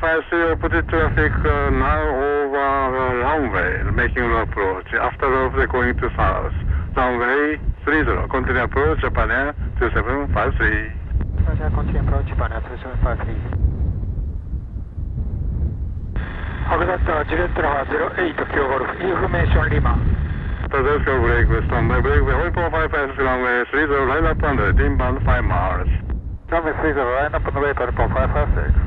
453, opposite traffic now over runway, making the approach. After they're going to south. Runway 30, continue approach, Japan Air 2753. Roger, continue approach, Japan Air 2753. 函館ジュレットの08キロゴルフ、インフォメーションリマン。Tedesco break with standby break with 456 runway 30, line up on the inbound 5 miles. Runway 30, line up on the way, 456.